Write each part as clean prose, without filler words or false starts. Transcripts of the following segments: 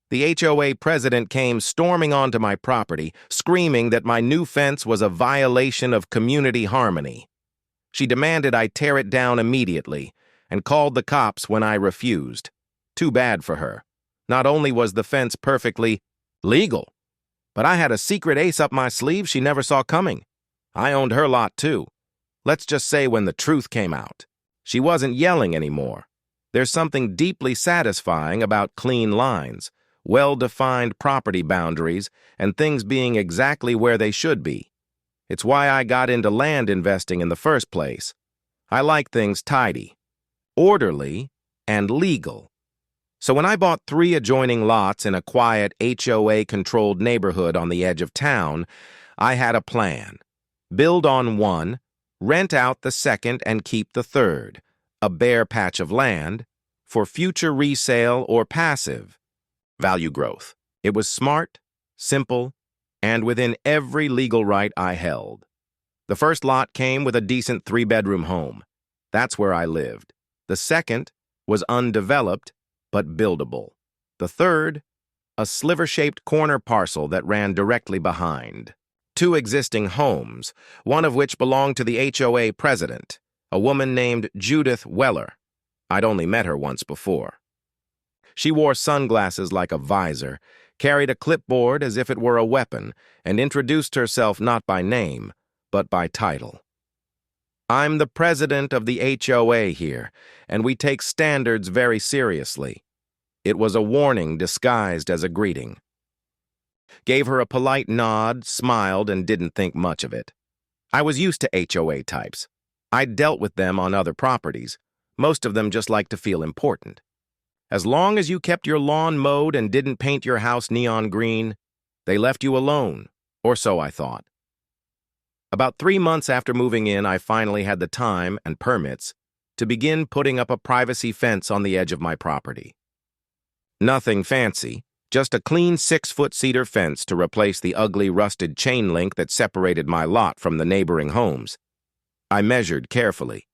The HOA president came storming onto my property, screaming that my new fence was a violation of community harmony. She demanded I tear it down immediately and called the cops when I refused. Too bad for her. Not only was the fence perfectly legal, but I had a secret ace up my sleeve she never saw coming. I owned her lot too. Let's just say when the truth came out, she wasn't yelling anymore. There's something deeply satisfying about clean lines, well-defined property boundaries, and things being exactly where they should be. It's why I got into land investing in the first place. I like things tidy, orderly, and legal. So when I bought 3 adjoining lots in a quiet HOA-controlled neighborhood on the edge of town, I had a plan. Build on one, rent out the second, and keep the third, a bare patch of land, for future resale or passive value growth. It was smart, simple, and within every legal right I held. The first lot came with a decent 3-bedroom home. That's where I lived. The second was undeveloped, but buildable. The third, a sliver-shaped corner parcel that ran directly behind. 2 existing homes, one of which belonged to the HOA president, a woman named Judith Weller. I'd only met her once before. She wore sunglasses like a visor, carried a clipboard as if it were a weapon, and introduced herself not by name, but by title. I'm the president of the HOA here, and we take standards very seriously. It was a warning disguised as a greeting. Gave her a polite nod, smiled, and didn't think much of it. I was used to HOA types. I'd dealt with them on other properties. Most of them just like to feel important. As long as you kept your lawn mowed and didn't paint your house neon green, they left you alone, or so I thought. About 3 months after moving in, I finally had the time and permits to begin putting up a privacy fence on the edge of my property. Nothing fancy, just a clean 6-foot cedar fence to replace the ugly rusted chain link that separated my lot from the neighboring homes. I measured carefully,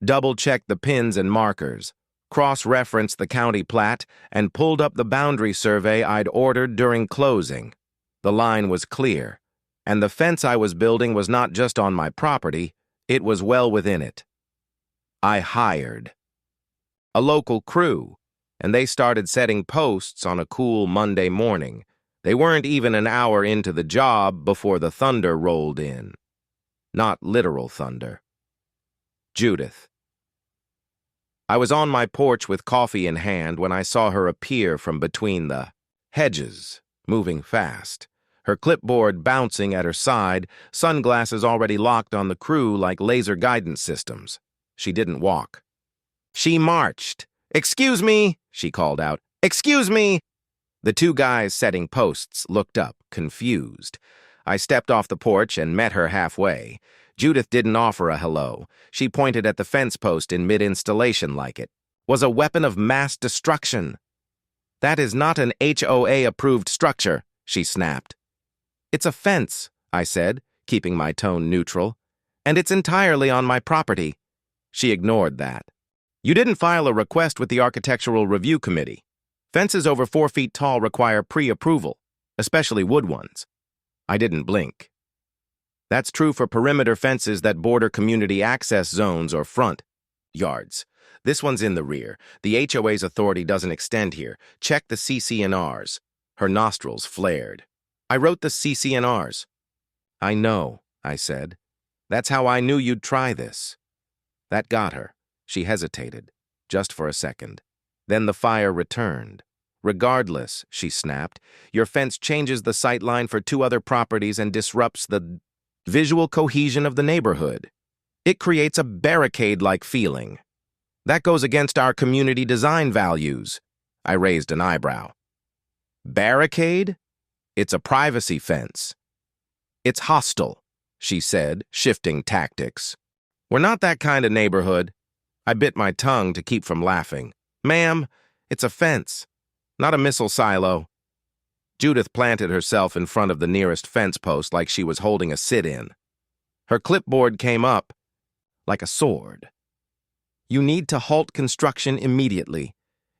double-checked the pins and markers, cross-referenced the county plat, and pulled up the boundary survey I'd ordered during closing. The line was clear, and the fence I was building was not just on my property, it was well within it. I hired a local crew, and they started setting posts on a cool Monday morning. They weren't even an hour into the job before the thunder rolled in. Not literal thunder. Judith. I was on my porch with coffee in hand when I saw her appear from between the hedges, moving fast, her clipboard bouncing at her side, sunglasses already locked on the crew like laser guidance systems. She didn't walk. She marched. "Excuse me," she called out. "Excuse me." The 2 guys setting posts looked up, confused. I stepped off the porch and met her halfway. Judith didn't offer a hello. She pointed at the fence post in mid-installation like it was a weapon of mass destruction. "That is not an HOA-approved structure," she snapped. "It's a fence," I said, keeping my tone neutral, "and it's entirely on my property." She ignored that. "You didn't file a request with the Architectural Review Committee. Fences over 4 feet tall require pre-approval, especially wood ones." I didn't blink. That's true for perimeter fences that border community access zones or front yards. This one's in the rear. The HOA's authority doesn't extend here. Check the CC&Rs. Her nostrils flared. "I wrote the CC&Rs. "I know," I said. "That's how I knew you'd try this." That got her. She hesitated, just for a second. Then the fire returned. "Regardless," she snapped, "your fence changes the sightline for 2 other properties and disrupts the visual cohesion of the neighborhood. It creates a barricade-like feeling. That goes against our community design values." I raised an eyebrow. "Barricade? It's a privacy fence." "It's hostile," she said, shifting tactics. "We're not that kind of neighborhood." I bit my tongue to keep from laughing. "Ma'am, it's a fence, not a missile silo." Judith planted herself in front of the nearest fence post like she was holding a sit-in. Her clipboard came up like a sword. "You need to halt construction immediately.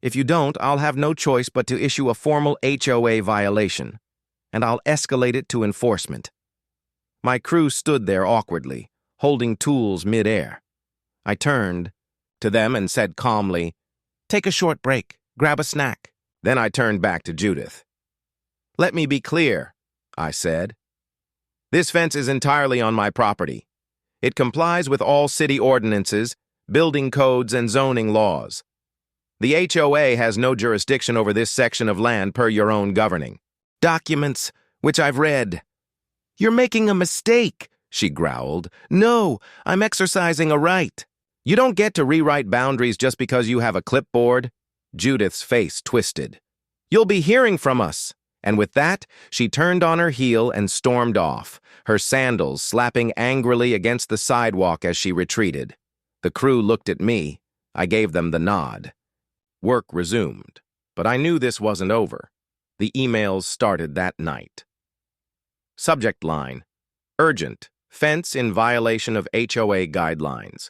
If you don't, I'll have no choice but to issue a formal HOA violation, and I'll escalate it to enforcement." My crew stood there awkwardly, holding tools mid-air. I turned to them and said calmly, "Take a short break, grab a snack." Then I turned back to Judith. "Let me be clear," I said. "This fence is entirely on my property. It complies with all city ordinances, building codes, and zoning laws. The HOA has no jurisdiction over this section of land per your own governing documents, which I've read." "You're making a mistake," she growled. "No, I'm exercising a right. You don't get to rewrite boundaries just because you have a clipboard." Judith's face twisted. "You'll be hearing from us." And with that, she turned on her heel and stormed off, her sandals slapping angrily against the sidewalk as she retreated. The crew looked at me. I gave them the nod. Work resumed, but I knew this wasn't over. The emails started that night. Subject line: Urgent. Fence in violation of HOA guidelines.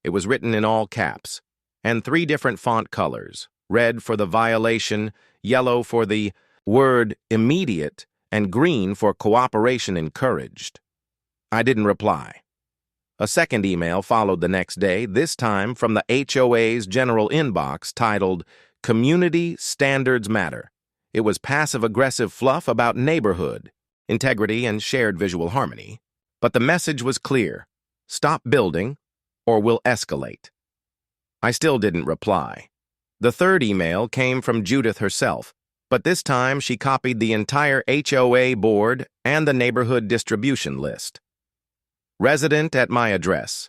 It was written in all caps, and 3 different font colors: red for the violation, yellow for the word immediate, and green for cooperation encouraged. I didn't reply. A second email followed the next day, this time from the HOA's general inbox titled Community Standards Matter. It was passive-aggressive fluff about neighborhood, integrity, and shared visual harmony. But the message was clear: stop building, or we'll escalate. I still didn't reply. The third email came from Judith herself, but this time she copied the entire HOA board and the neighborhood distribution list. Resident at my address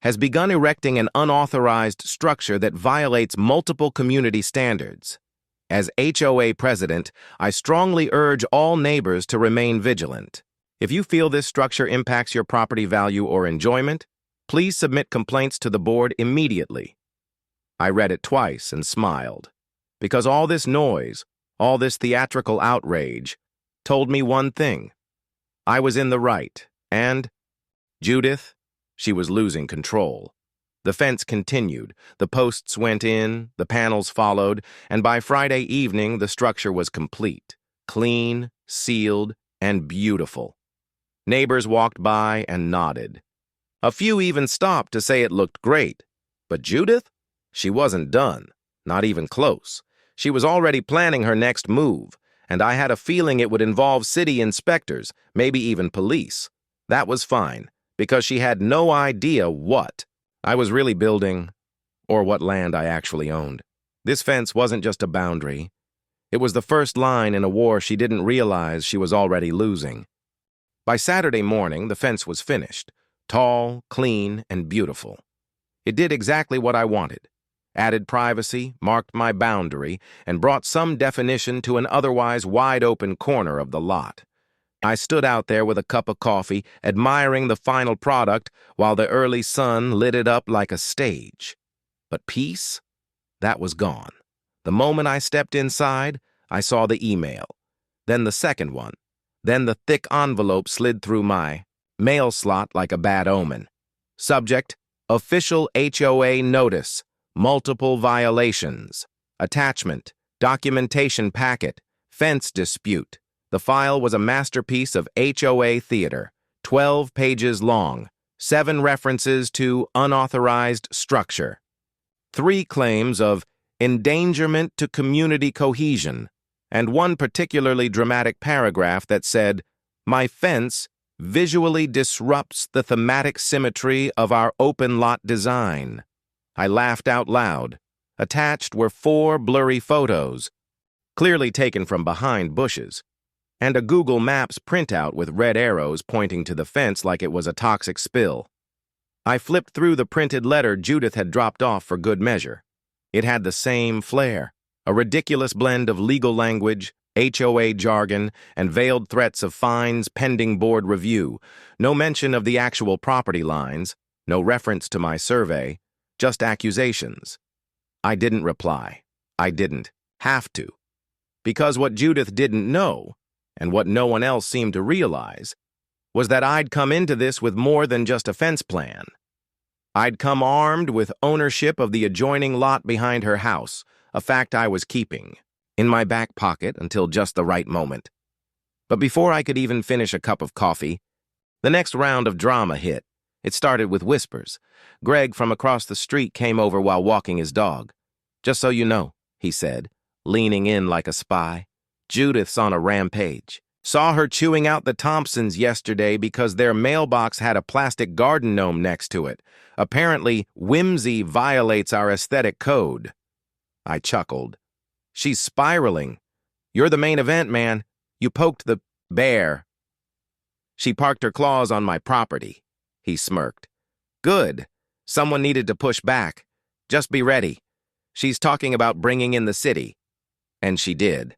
has begun erecting an unauthorized structure that violates multiple community standards. As HOA president, I strongly urge all neighbors to remain vigilant. If you feel this structure impacts your property value or enjoyment, please submit complaints to the board immediately. I read it twice and smiled, because all this noise, all this theatrical outrage, told me one thing: I was in the right, and Judith, she was losing control. The fence continued, the posts went in, the panels followed, and by Friday evening the structure was complete, clean, sealed, and beautiful. Neighbors walked by and nodded. A few even stopped to say it looked great. But Judith? She wasn't done, not even close. She was already planning her next move, and I had a feeling it would involve city inspectors, maybe even police. That was fine, because she had no idea what I was really building, or what land I actually owned. This fence wasn't just a boundary. It was the first line in a war she didn't realize she was already losing. By Saturday morning, the fence was finished, tall, clean, and beautiful. It did exactly what I wanted: added privacy, marked my boundary, and brought some definition to an otherwise wide-open corner of the lot. I stood out there with a cup of coffee, admiring the final product while the early sun lit it up like a stage. But peace? That was gone. The moment I stepped inside, I saw the email, then the second one, then the thick envelope slid through my mail slot like a bad omen. Subject: Official HOA Notice, Multiple Violations. Attachment: Documentation Packet, Fence Dispute. The file was a masterpiece of HOA theater, 12 pages long, 7 references to unauthorized structure, 3 claims of endangerment to community cohesion, and 1 particularly dramatic paragraph that said, "My fence visually disrupts the thematic symmetry of our open lot design." I laughed out loud. Attached were 4 blurry photos, clearly taken from behind bushes, and a Google Maps printout with red arrows pointing to the fence like it was a toxic spill. I flipped through the printed letter Judith had dropped off for good measure. It had the same flair, a ridiculous blend of legal language, HOA jargon, and veiled threats of fines pending board review. No mention of the actual property lines, no reference to my survey, just accusations. I didn't reply. I didn't have to. Because what Judith didn't know, and what no one else seemed to realize, was that I'd come into this with more than just a fence plan. I'd come armed with ownership of the adjoining lot behind her house, a fact I was keeping in my back pocket until just the right moment. But before I could even finish a cup of coffee, the next round of drama hit. It started with whispers. Greg from across the street came over while walking his dog. "Just so you know," he said, leaning in like a spy, "Judith's on a rampage. Saw her chewing out the Thompsons yesterday because their mailbox had a plastic garden gnome next to it. Apparently, whimsy violates our aesthetic code." I chuckled. "She's spiraling. You're the main event, man. You poked the bear." "She parked her claws on my property," he smirked. "Good. Someone needed to push back. Just be ready. She's talking about bringing in the city." And she did.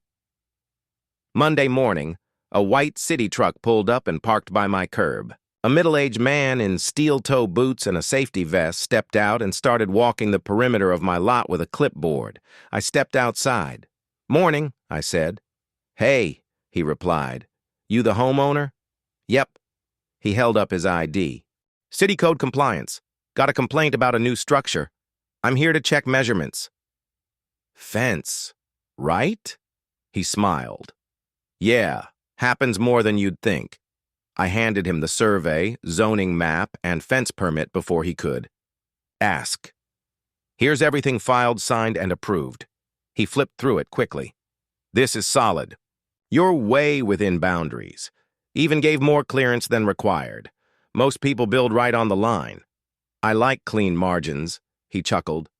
Monday morning, a white city truck pulled up and parked by my curb. A middle-aged man in steel-toe boots and a safety vest stepped out and started walking the perimeter of my lot with a clipboard. I stepped outside. "Morning," I said. "Hey," he replied. "You the homeowner?" "Yep." He held up his ID. "City code compliance. Got a complaint about a new structure. I'm here to check measurements." "Fence, right?" He smiled. "Yeah, happens more than you'd think." I handed him the survey, zoning map, and fence permit before he could ask. "Here's everything filed, signed, and approved." He flipped through it quickly. "This is solid. You're way within boundaries. Even gave more clearance than required. Most people build right on the line." "I like clean margins," he chuckled.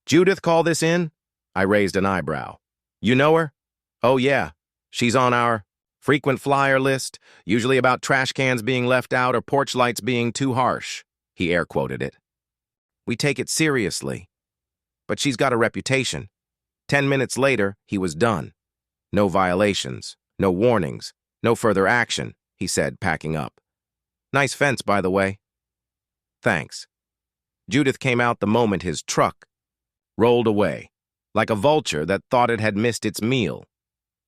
"Judith call this in?" I raised an eyebrow. "You know her?" "Oh, yeah. She's on our frequent flyer list, usually about trash cans being left out or porch lights being too harsh." He air-quoted it. "We take it seriously. But she's got a reputation." 10 minutes later, he was done. "No violations, no warnings, no further action," he said, packing up. "Nice fence, by the way." "Thanks." Judith came out the moment his truck rolled away, like a vulture that thought it had missed its meal.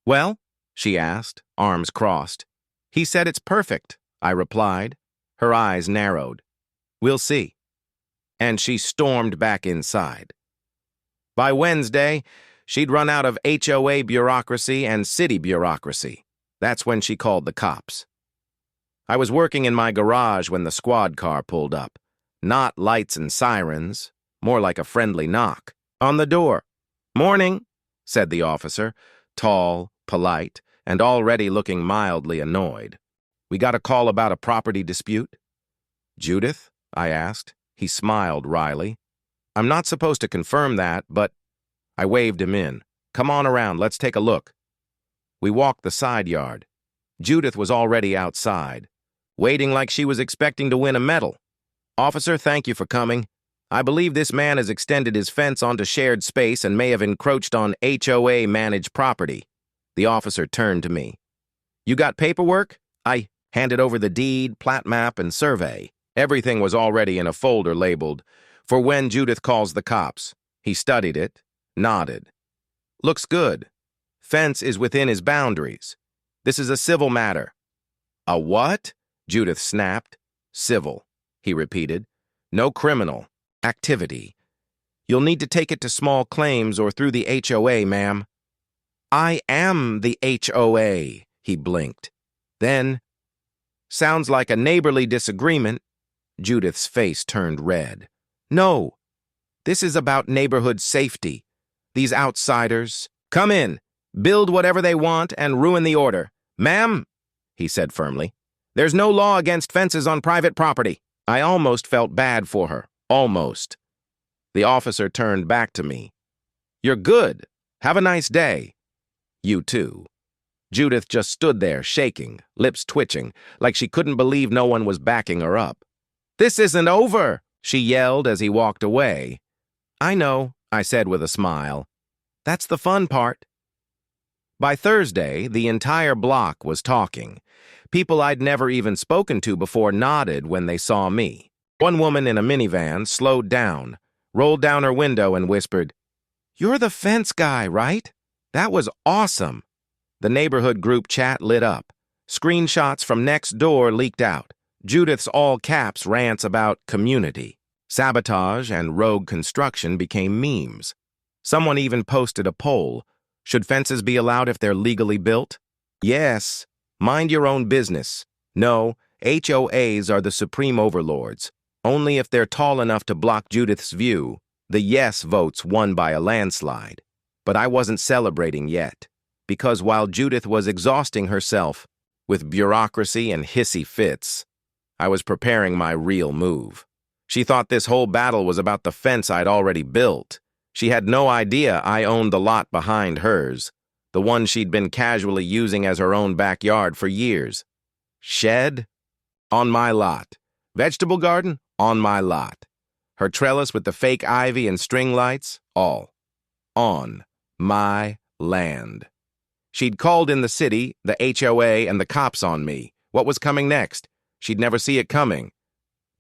"Well?" she asked, arms crossed. "He said it's perfect," I replied. Her eyes narrowed. "We'll see." And she stormed back inside. By Wednesday, she'd run out of HOA bureaucracy and city bureaucracy. That's when she called the cops. I was working in my garage when the squad car pulled up. Not lights and sirens, more like a friendly knock. On the door. "Morning," said the officer, tall, polite, and already looking mildly annoyed. "We got a call about a property dispute?" "Judith?" I asked. He smiled wryly. "I'm not supposed to confirm that, but—" I waved him in. "Come on around, let's take a look." We walked the side yard. Judith was already outside, waiting like she was expecting to win a medal. "Officer, thank you for coming. I believe this man has extended his fence onto shared space and may have encroached on HOA-managed property." The officer turned to me. "You got paperwork?" I handed over the deed, plat map, and survey. Everything was already in a folder labeled, "For when Judith calls the cops." He studied it, nodded. "Looks good. Fence is within his boundaries. This is a civil matter." "A what?" Judith snapped. "Civil," he repeated. "No criminal activity. You'll need to take it to small claims or through the HOA, ma'am." "I am the HOA," he blinked. Then, "Sounds like a neighborly disagreement." Judith's face turned red. "No, this is about neighborhood safety. These outsiders come in, build whatever they want, and ruin the order. Ma'am," he said firmly, "there's no law against fences on private property." I almost felt bad for her. Almost. The officer turned back to me. "You're good. Have a nice day." "You too." Judith just stood there, shaking, lips twitching, like she couldn't believe no one was backing her up. "This isn't over," she yelled as he walked away. "I know," I said with a smile. "That's the fun part." By Thursday, the entire block was talking. People I'd never even spoken to before nodded when they saw me. One woman in a minivan slowed down, rolled down her window, and whispered, "You're the fence guy, right? That was awesome." The neighborhood group chat lit up. Screenshots from next door leaked out. Judith's all-caps rants about community. Sabotage and rogue construction became memes. Someone even posted a poll. Should fences be allowed if they're legally built? Yes. Mind your own business. No, HOAs are the supreme overlords. Only if they're tall enough to block Judith's view. The yes votes won by a landslide. But I wasn't celebrating yet, because while Judith was exhausting herself with bureaucracy and hissy fits, I was preparing my real move. She thought this whole battle was about the fence I'd already built. She had no idea I owned the lot behind hers, the one she'd been casually using as her own backyard for years. Shed? On my lot. Vegetable garden? On my lot. Her trellis with the fake ivy and string lights? All. On my land. She'd called in the city, the HOA, and the cops on me. What was coming next? She'd never see it coming.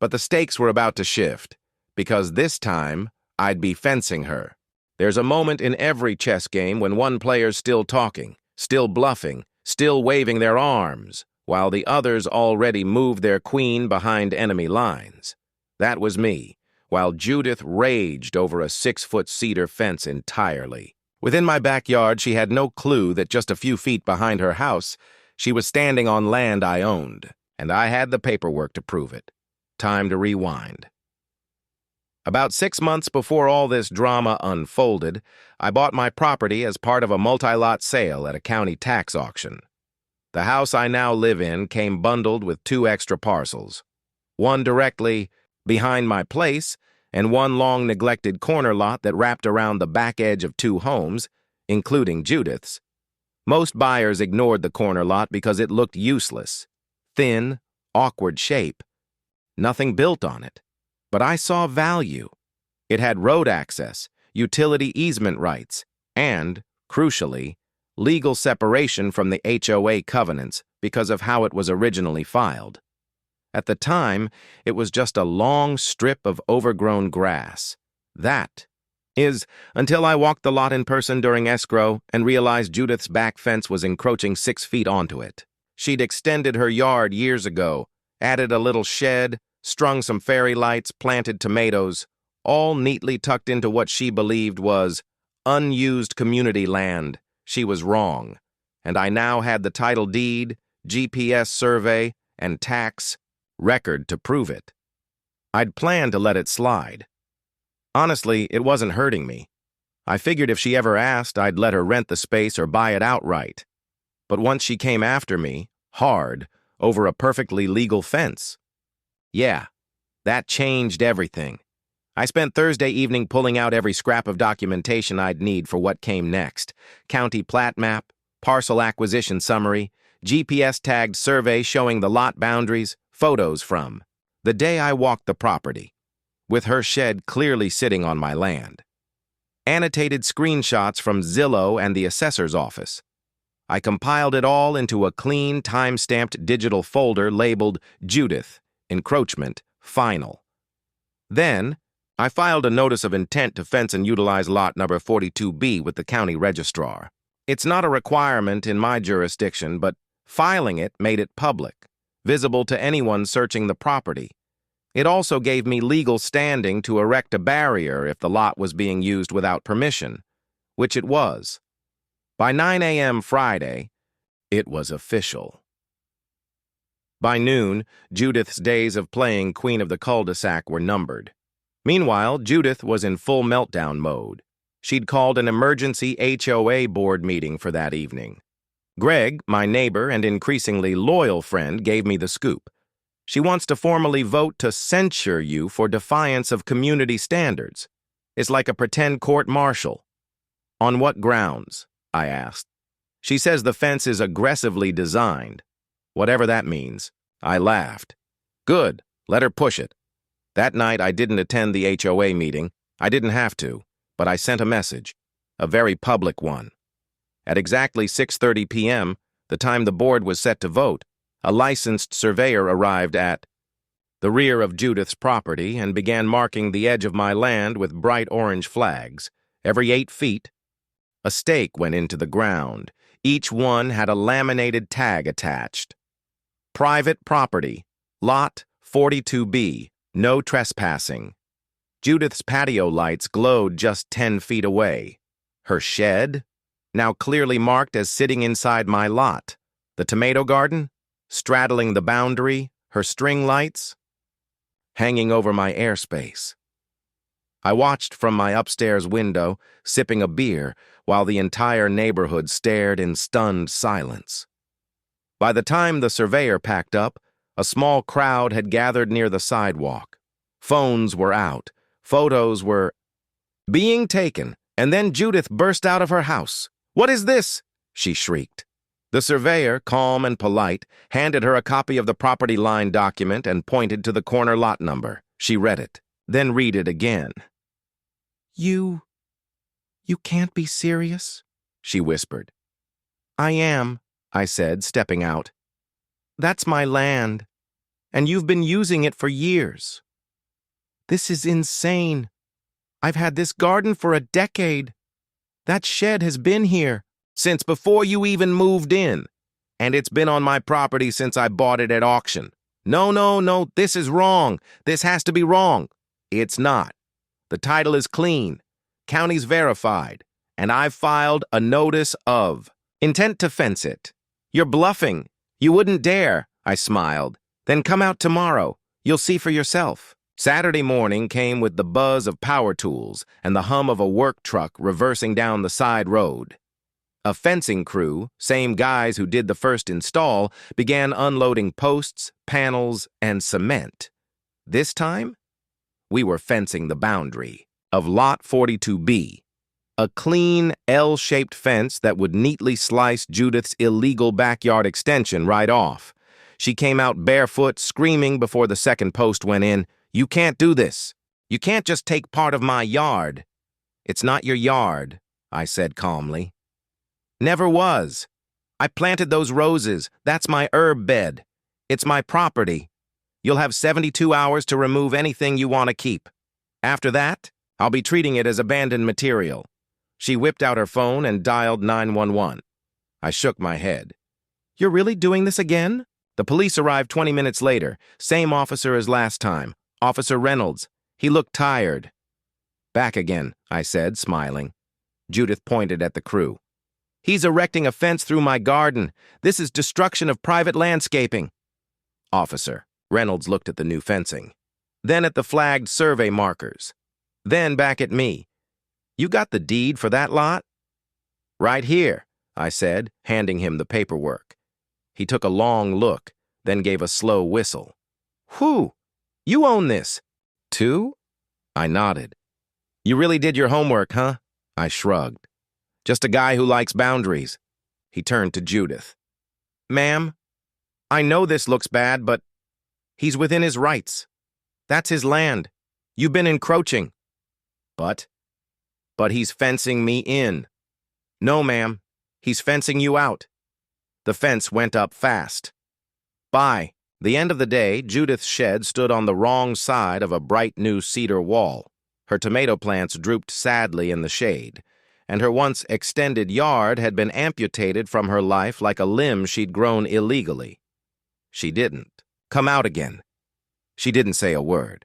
But the stakes were about to shift, because this time, I'd be fencing her. There's a moment in every chess game when one player's still talking, still bluffing, still waving their arms, while the others already moved their queen behind enemy lines. That was me, while Judith raged over a 6-foot cedar fence entirely. Within my backyard, she had no clue that just a few feet behind her house, she was standing on land I owned, and I had the paperwork to prove it. Time to rewind. About 6 months before all this drama unfolded, I bought my property as part of a multi-lot sale at a county tax auction. The house I now live in came bundled with 2 extra parcels, one directly behind my place and one long-neglected corner lot that wrapped around the back edge of 2 homes, including Judith's. Most buyers ignored the corner lot because it looked useless, thin, awkward shape, nothing built on it. But I saw value. It had road access, utility easement rights, and, crucially, legal separation from the HOA covenants because of how it was originally filed. At the time, it was just a long strip of overgrown grass. That is, until I walked the lot in person during escrow and realized Judith's back fence was encroaching 6 feet onto it. She'd extended her yard years ago, added a little shed, strung some fairy lights, planted tomatoes, all neatly tucked into what she believed was unused community land. She was wrong, and I now had the title deed, GPS survey, and tax record to prove it. I'd planned to let it slide. Honestly, it wasn't hurting me. I figured if she ever asked, I'd let her rent the space or buy it outright. But once she came after me, hard, over a perfectly legal fence, yeah, that changed everything. I spent Thursday evening pulling out every scrap of documentation I'd need for what came next. County plat map, parcel acquisition summary, GPS-tagged survey showing the lot boundaries, photos from the day I walked the property, with her shed clearly sitting on my land. Annotated screenshots from Zillow and the assessor's office. I compiled it all into a clean, time-stamped digital folder labeled Judith, Encroachment, Final. Then, I filed a notice of intent to fence and utilize lot number 42B with the county registrar. It's not a requirement in my jurisdiction, but filing it made it public, visible to anyone searching the property. It also gave me legal standing to erect a barrier if the lot was being used without permission, which it was. By 9 a.m. Friday, it was official. By noon, Judith's days of playing Queen of the Cul-de-sac were numbered. Meanwhile, Judith was in full meltdown mode. She'd called an emergency HOA board meeting for that evening. Greg, my neighbor and increasingly loyal friend, gave me the scoop. She wants to formally vote to censure you for defiance of community standards. It's like a pretend court-martial. On what grounds? I asked. She says the fence is aggressively designed. Whatever that means. I laughed. Good, let her push it. That night I didn't attend the HOA meeting. I didn't have to, but I sent a message, a very public one. At exactly 6:30 p.m., the time the board was set to vote, a licensed surveyor arrived at the rear of Judith's property and began marking the edge of my land with bright orange flags. Every 8 feet, a stake went into the ground. Each one had a laminated tag attached. Private property, lot 42B, no trespassing. Judith's patio lights glowed just 10 feet away. Her shed, now clearly marked as sitting inside my lot. The tomato garden, straddling the boundary, her string lights, hanging over my airspace. I watched from my upstairs window, sipping a beer, while the entire neighborhood stared in stunned silence. By the time the surveyor packed up, a small crowd had gathered near the sidewalk. Phones were out, photos were being taken, and then Judith burst out of her house. "What is this?" she shrieked. The surveyor, calm and polite, handed her a copy of the property line document and pointed to the corner lot number. She read it, then read it again. You can't be serious," she whispered. "I am," I said, stepping out. "That's my land, and you've been using it for years. This is insane. I've had this garden for a decade. That shed has been here since before you even moved in, and it's been on my property since I bought it at auction. No, this is wrong. This has to be wrong. It's not. The title is clean, county's verified, and I've filed a notice of intent to fence it. You're bluffing. You wouldn't dare," I smiled. "Then come out tomorrow. You'll see for yourself." Saturday morning came with the buzz of power tools and the hum of a work truck reversing down the side road. A fencing crew, same guys who did the first install, began unloading posts, panels, and cement. This time, we were fencing the boundary of Lot 42B, a clean L-shaped fence that would neatly slice Judith's illegal backyard extension right off. She came out barefoot, screaming before the second post went in. "You can't do this. You can't just take part of my yard." "It's not your yard," I said calmly. "Never was. I planted those roses. That's my herb bed. It's my property. You'll have 72 hours to remove anything you want to keep. After that, I'll be treating it as abandoned material." She whipped out her phone and dialed 911. I shook my head. "You're really doing this again?" The police arrived 20 minutes later. Same officer as last time. Officer Reynolds. He looked tired. "Back again," I said, smiling. Judith pointed at the crew. "He's erecting a fence through my garden. This is destruction of private landscaping." "Officer." Reynolds looked at the new fencing, then at the flagged survey markers, then back at me. "You got the deed for that lot?" "Right here," I said, handing him the paperwork. He took a long look, then gave a slow whistle. "Whew! You own this, too?" I nodded. "You really did your homework, huh?" I shrugged. "Just a guy who likes boundaries." He turned to Judith. "Ma'am, I know this looks bad, but he's within his rights. That's his land. You've been encroaching." But he's fencing me in." "No, ma'am. He's fencing you out." The fence went up fast. By the end of the day, Judith's shed stood on the wrong side of a bright new cedar wall. Her tomato plants drooped sadly in the shade, and her once extended yard had been amputated from her life like a limb she'd grown illegally. She didn't come out again. She didn't say a word,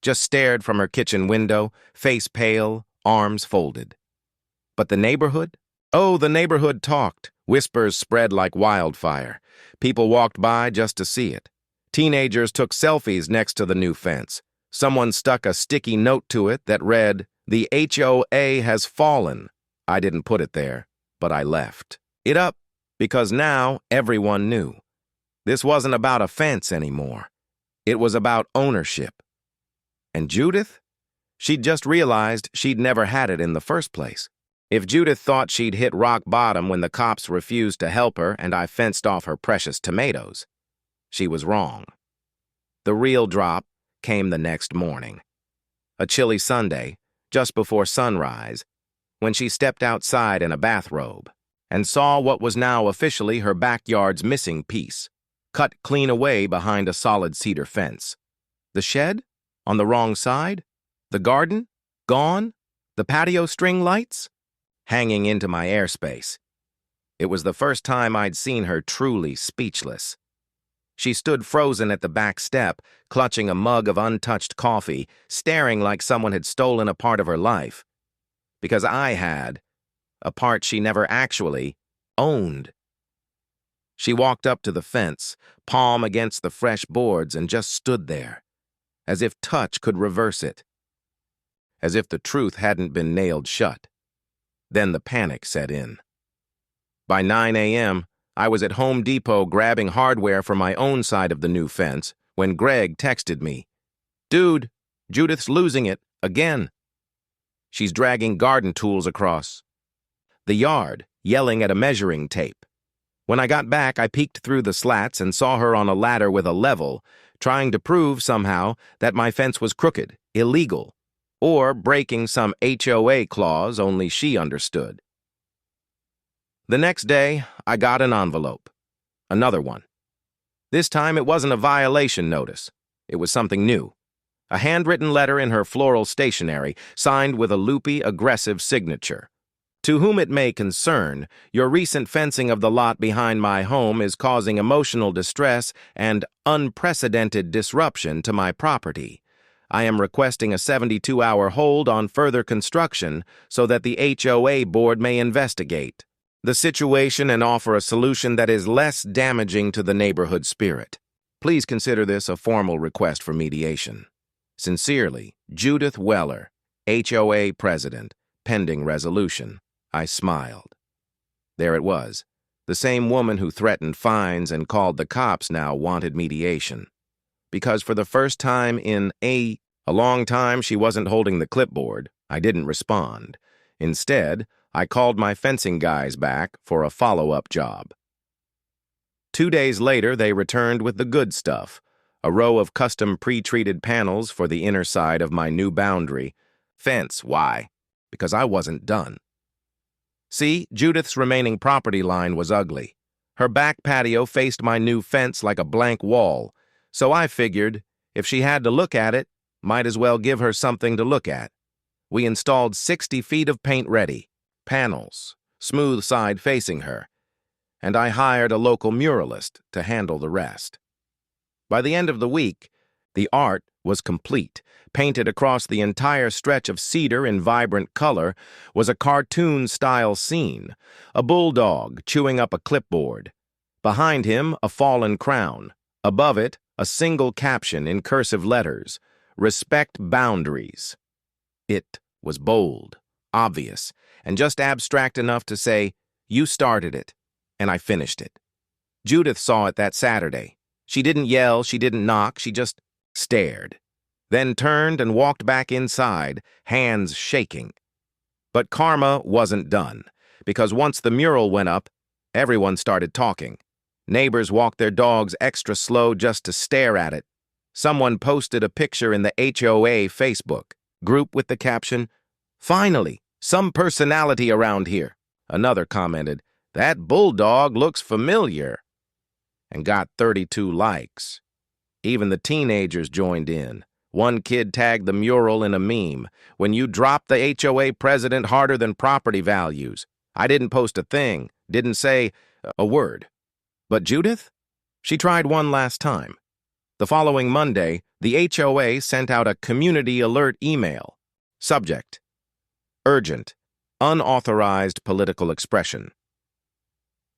just stared from her kitchen window, face pale, arms folded. But the neighborhood? Oh, the neighborhood talked. Whispers spread like wildfire. People walked by just to see it. Teenagers took selfies next to the new fence. Someone stuck a sticky note to it that read, "The HOA has fallen." I didn't put it there, but I left it up because now everyone knew. This wasn't about a fence anymore. It was about ownership. And Judith? She'd just realized she'd never had it in the first place. If Judith thought she'd hit rock bottom when the cops refused to help her and I fenced off her precious tomatoes, she was wrong. The real drop came the next morning. A chilly Sunday, just before sunrise, when she stepped outside in a bathrobe and saw what was now officially her backyard's missing piece, cut clean away behind a solid cedar fence. The shed? On the wrong side? The garden? Gone? The patio string lights? Hanging into my airspace. It was the first time I'd seen her truly speechless. She stood frozen at the back step, clutching a mug of untouched coffee, staring like someone had stolen a part of her life. Because I had, a part she never actually owned. She walked up to the fence, palm against the fresh boards, and just stood there, as if touch could reverse it, as if the truth hadn't been nailed shut. Then the panic set in. By 9 a.m., I was at Home Depot grabbing hardware for my own side of the new fence when Greg texted me, "Dude, Judith's losing it again. She's dragging garden tools across the yard, yelling at a measuring tape." When I got back, I peeked through the slats and saw her on a ladder with a level, trying to prove somehow that my fence was crooked, illegal, or breaking some HOA clause only she understood. The next day, I got an envelope. Another one. This time, it wasn't a violation notice. It was something new. A handwritten letter in her floral stationery, signed with a loopy, aggressive signature. "To whom it may concern, your recent fencing of the lot behind my home is causing emotional distress and unprecedented disruption to my property. I am requesting a 72-hour hold on further construction so that the HOA board may investigate the situation and offer a solution that is less damaging to the neighborhood spirit. Please consider this a formal request for mediation. Sincerely, Judith Weller, HOA President, pending resolution." I smiled. There it was. The same woman who threatened fines and called the cops now wanted mediation. Because for the first time in a long time she wasn't holding the clipboard, I didn't respond. Instead, I called my fencing guys back for a follow-up job. 2 days later, they returned with the good stuff, a row of custom pre-treated panels for the inner side of my new boundary fence. Why? Because I wasn't done. See, Judith's remaining property line was ugly. Her back patio faced my new fence like a blank wall, so I figured if she had to look at it, might as well give her something to look at. We installed 60 feet of paint-ready panels, smooth side facing her, and I hired a local muralist to handle the rest. By the end of the week, the art was complete. Painted across the entire stretch of cedar in vibrant color was a cartoon-style scene, a bulldog chewing up a clipboard. Behind him, a fallen crown. Above it, a single caption in cursive letters, "Respect boundaries." It was bold, obvious, and just abstract enough to say, "You started it, and I finished it." Judith saw it that Saturday. She didn't yell, she didn't knock, she just stared, then turned and walked back inside, hands shaking. But karma wasn't done, because once the mural went up, everyone started talking. Neighbors walked their dogs extra slow just to stare at it. Someone posted a picture in the HOA Facebook group with the caption, "Finally, some personality around here." Another commented, "That bulldog looks familiar," and got 32 likes. Even the teenagers joined in. One kid tagged the mural in a meme, "When you drop the HOA president harder than property values." I didn't post a thing, didn't say a word. But Judith? She tried one last time. The following Monday, the HOA sent out a community alert email. Subject: Urgent, unauthorized political expression.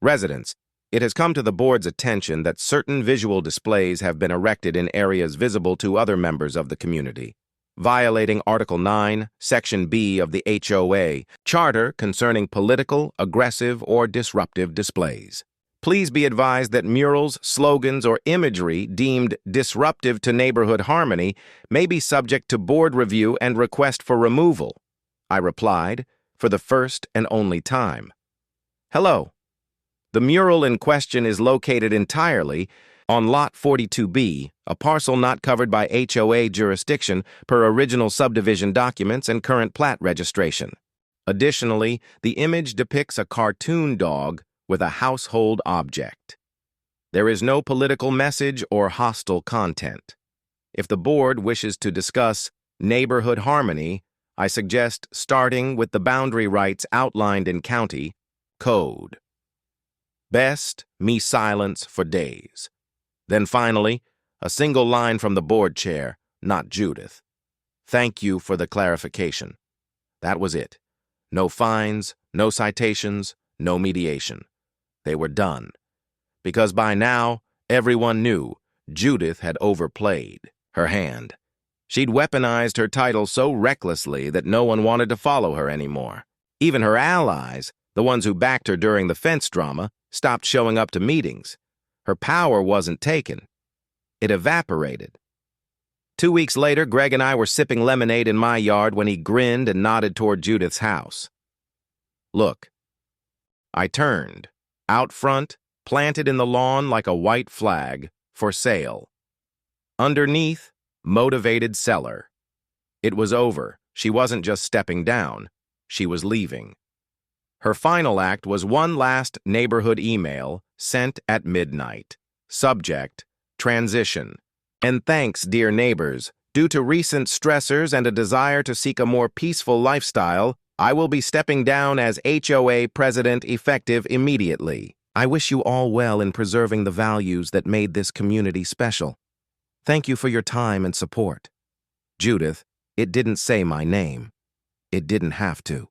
Residents, it has come to the board's attention that certain visual displays have been erected in areas visible to other members of the community, violating Article 9, Section B of the HOA Charter concerning political, aggressive, or disruptive displays. Please be advised that murals, slogans, or imagery deemed disruptive to neighborhood harmony may be subject to board review and request for removal. I replied, for the first and only time. Hello. The mural in question is located entirely on Lot 42B, a parcel not covered by HOA jurisdiction per original subdivision documents and current plat registration. Additionally, the image depicts a cartoon dog with a household object. There is no political message or hostile content. If the board wishes to discuss neighborhood harmony, I suggest starting with the boundary rights outlined in county code. Best, me silence for days. Then finally, a single line from the board chair, not Judith. Thank you for the clarification. That was it. No fines, No citations, no mediation. They were done. Because by now, everyone knew Judith had overplayed her hand. She'd weaponized her title so recklessly that no one wanted to follow her anymore. Even her allies, the ones who backed her during the fence drama, stopped showing up to meetings. Her power wasn't taken. It evaporated. 2 weeks later, Greg and I were sipping lemonade in my yard when he grinned and nodded toward Judith's house. Look. I turned. Out front, planted in the lawn like a white flag, for sale. Underneath, motivated seller. It was over. She wasn't just stepping down. She was leaving. Her final act was one last neighborhood email sent at midnight. Subject, transition. And thanks, dear neighbors. Due to recent stressors and a desire to seek a more peaceful lifestyle, I will be stepping down as HOA president effective immediately. I wish you all well in preserving the values that made this community special. Thank you for your time and support. Judith, it didn't say my name. It didn't have to.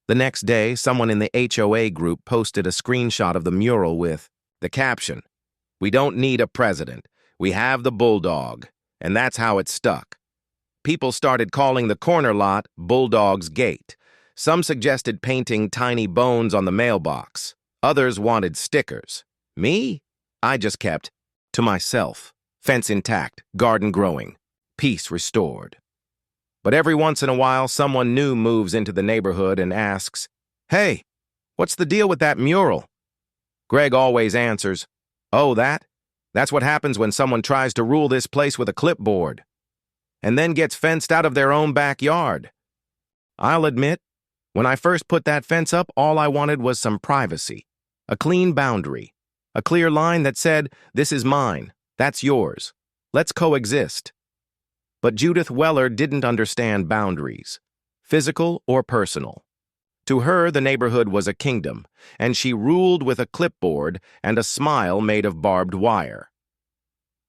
The next day, someone in the HOA group posted a screenshot of the mural with the caption, "We don't need a president. We have the bulldog." And that's how it stuck. People started calling the corner lot Bulldog's Gate. Some suggested painting tiny bones on the mailbox. Others wanted stickers. Me? I just kept to myself. Fence intact, garden growing, peace restored. But every once in a while, someone new moves into the neighborhood and asks, "Hey, what's the deal with that mural?" Greg always answers, "Oh, that's what happens when someone tries to rule this place with a clipboard, and then gets fenced out of their own backyard." I'll admit, when I first put that fence up, all I wanted was some privacy, a clean boundary, a clear line that said, "This is mine, that's yours. Let's coexist." But Judith Weller didn't understand boundaries, physical or personal. To her, the neighborhood was a kingdom, and she ruled with a clipboard and a smile made of barbed wire.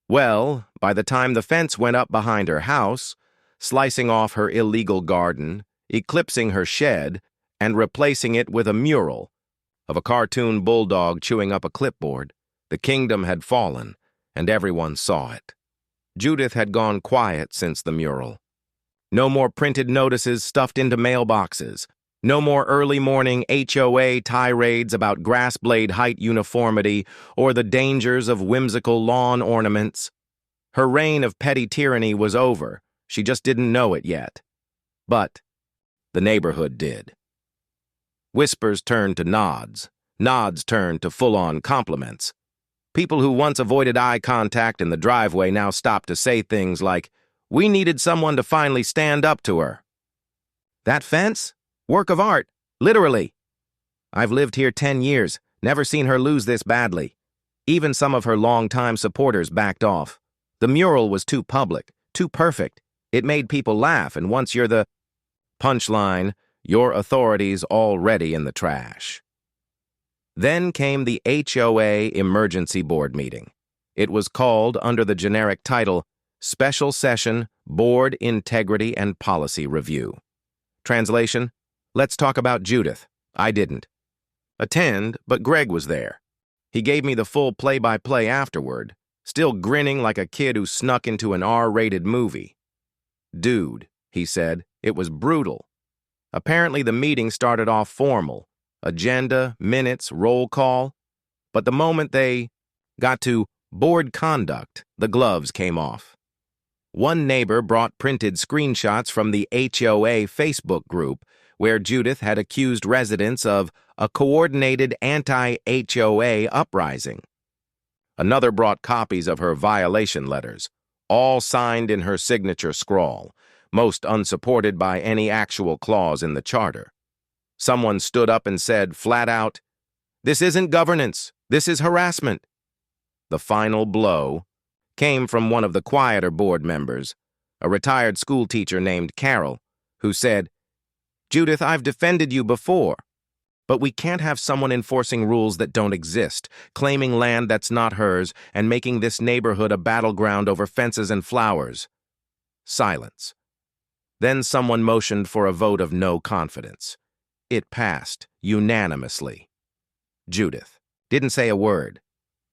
Well, by the time the fence went up behind her house, slicing off her illegal garden, eclipsing her shed, and replacing it with a mural of a cartoon bulldog chewing up a clipboard, the kingdom had fallen, and everyone saw it. Judith had gone quiet since the mural. No more printed notices stuffed into mailboxes. No more early morning HOA tirades about grass blade height uniformity or the dangers of whimsical lawn ornaments. Her reign of petty tyranny was over. She just didn't know it yet. But the neighborhood did. Whispers turned to nods. Nods turned to full-on compliments. People who once avoided eye contact in the driveway now stopped to say things like, "We needed someone to finally stand up to her." "That fence? Work of art, literally. I've lived here 10 years, never seen her lose this badly." Even some of her longtime supporters backed off. The mural was too public, too perfect. It made people laugh, and once you're the punchline, your authority's already in the trash. Then came the HOA Emergency Board meeting. It was called under the generic title, Special Session, Board Integrity and Policy Review. Translation, let's talk about Judith. I didn't attend, but Greg was there. He gave me the full play-by-play afterward, still grinning like a kid who snuck into an R-rated movie. "Dude," he said, "it was brutal." Apparently the meeting started off formal, agenda, minutes, roll call, but the moment they got to board conduct, the gloves came off. One neighbor brought printed screenshots from the HOA Facebook group where Judith had accused residents of a coordinated anti-HOA uprising. Another brought copies of her violation letters, all signed in her signature scrawl, most unsupported by any actual clause in the charter. Someone stood up and said, flat out, "This isn't governance, this is harassment." The final blow came from one of the quieter board members, a retired schoolteacher named Carol, who said, "Judith, I've defended you before, but we can't have someone enforcing rules that don't exist, claiming land that's not hers, and making this neighborhood a battleground over fences and flowers." Silence. Then someone motioned for a vote of no confidence. It passed, unanimously. Judith didn't say a word,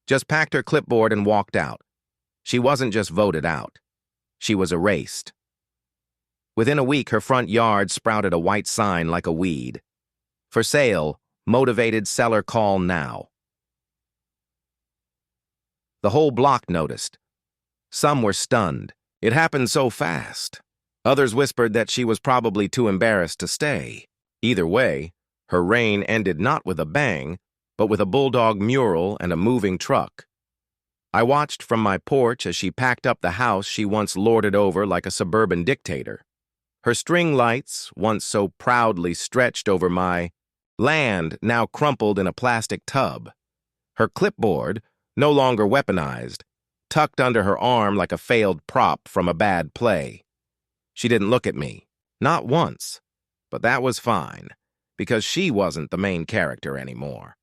just packed her clipboard and walked out. She wasn't just voted out. She was erased. Within a week, her front yard sprouted a white sign like a weed. For sale, motivated seller call now. The whole block noticed. Some were stunned. It happened so fast. Others whispered that she was probably too embarrassed to stay. Either way, her reign ended not with a bang, but with a bulldog mural and a moving truck. I watched from my porch as she packed up the house she once lorded over like a suburban dictator. Her string lights, once so proudly stretched over my land, now crumpled in a plastic tub. Her clipboard, no longer weaponized, tucked under her arm like a failed prop from a bad play. She didn't look at me, not once, but that was fine, because she wasn't the main character anymore.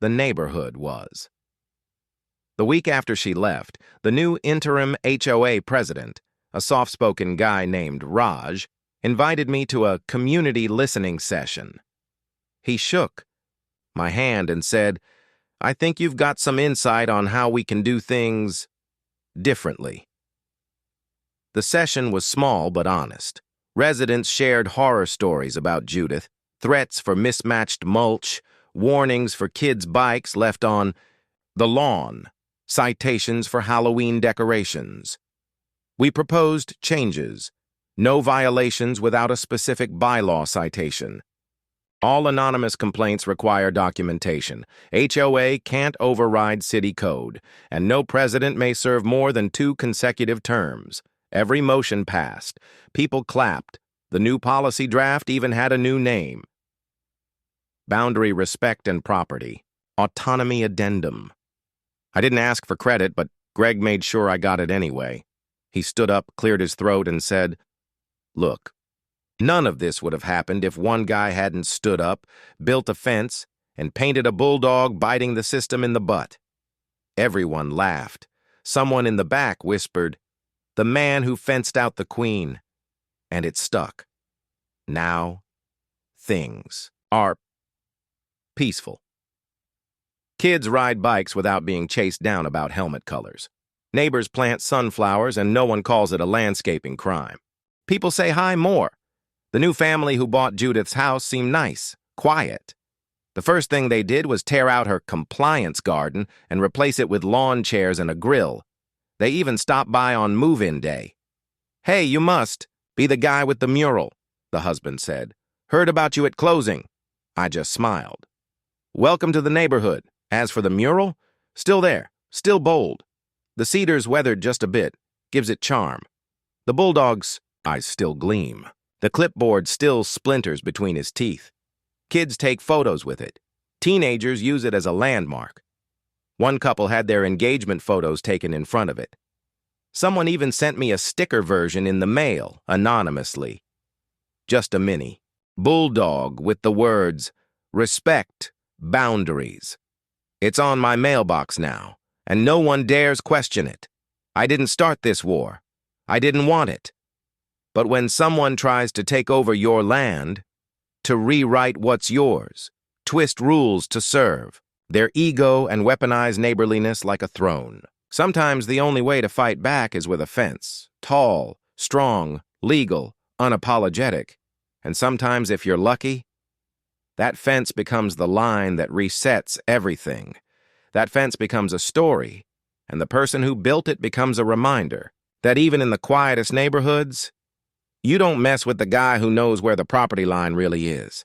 The neighborhood was. The week after she left, the new interim HOA president, a soft-spoken guy named Raj, invited me to a community listening session. He shook my hand and said, "I think you've got some insight on how we can do things differently." The session was small but honest. Residents shared horror stories about Judith, threats for mismatched mulch, warnings for kids' bikes left on the lawn, citations for Halloween decorations. We proposed changes, no violations without a specific bylaw citation. All anonymous complaints require documentation. HOA can't override city code, and no president may serve more than 2 consecutive terms. Every motion passed. People clapped. The new policy draft even had a new name. Boundary Respect and Property. Autonomy Addendum. I didn't ask for credit, but Greg made sure I got it anyway. He stood up, cleared his throat, and said, "Look, none of this would have happened if one guy hadn't stood up, built a fence, and painted a bulldog biting the system in the butt." Everyone laughed. Someone in the back whispered, "The man who fenced out the queen." And it stuck. Now, things are peaceful. Kids ride bikes without being chased down about helmet colors. Neighbors plant sunflowers and no one calls it a landscaping crime. People say hi more. The new family who bought Judith's house seemed nice, quiet. The first thing they did was tear out her compliance garden and replace it with lawn chairs and a grill. They even stopped by on move-in day. "Hey, you must be the guy with the mural," the husband said. "Heard about you at closing." I just smiled. "Welcome to the neighborhood. As for the mural, still there, still bold. The cedars weathered just a bit, gives it charm. The bulldog's eyes still gleam. The clipboard still splinters between his teeth. Kids take photos with it. Teenagers use it as a landmark. One couple had their engagement photos taken in front of it. Someone even sent me a sticker version in the mail, anonymously. Just a mini bulldog with the words, "Respect, Boundaries." It's on my mailbox now, and no one dares question it. I didn't start this war. I didn't want it. But when someone tries to take over your land, to rewrite what's yours, twist rules to serve, their ego and weaponize neighborliness like a throne. Sometimes the only way to fight back is with a fence, tall, strong, legal, unapologetic. And sometimes, if you're lucky, that fence becomes the line that resets everything. That fence becomes a story, and the person who built it becomes a reminder that even in the quietest neighborhoods, you don't mess with the guy who knows where the property line really is.